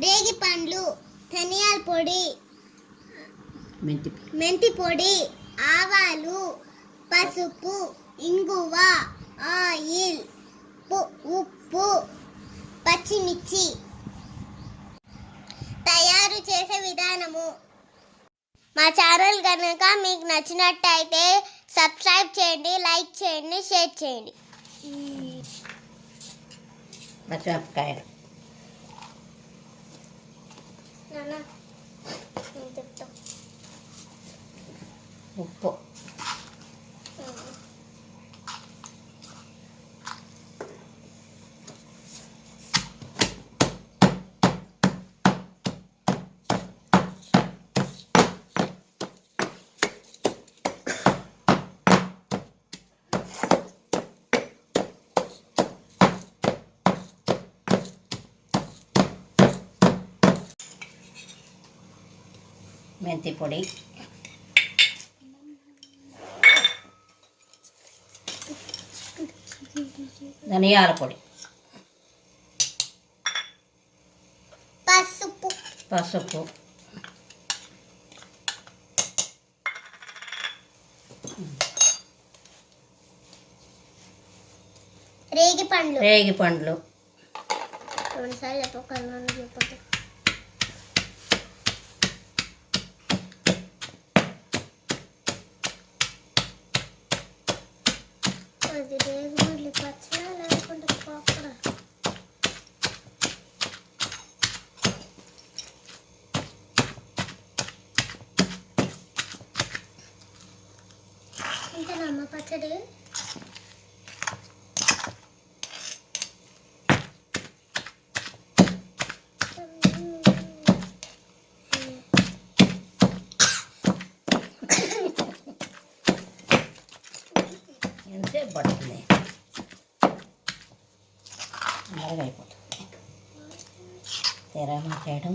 రేగి పండ్లు, ధనియాల పొడి, మెంతి పొడి, ఆవాలు, పసుపు, ఇంగువ, ఆయిల్, ఉప్పు, పచ్చిమిర్చి. తయారు చేసే విధానము. మా ఛానల్ కనుక మీకు నచ్చినట్టయితే సబ్స్క్రైబ్ చేయండి, లైక్ చేయండి, షేర్ చేయండి. పచ్చిమిరపకాయలు, ఉప్పు, మెంతి పొడి, ధనియాల పొడి, పసుపు, రేగి పండ్లు. ఇంతేనమ్మ పచ్చడి. ఎంతసేపు పడుతుంది? అయిపోతుంది. తెర చేయడం